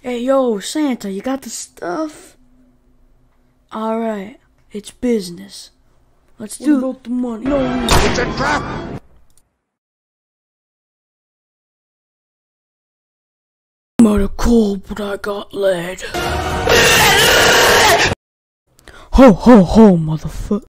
Hey, yo, Santa, you got the stuff? Alright, it's business. Let's do about the money. No, it's a trap! I'm out of coal, but I got lead. Ho, ho, ho, motherfucker.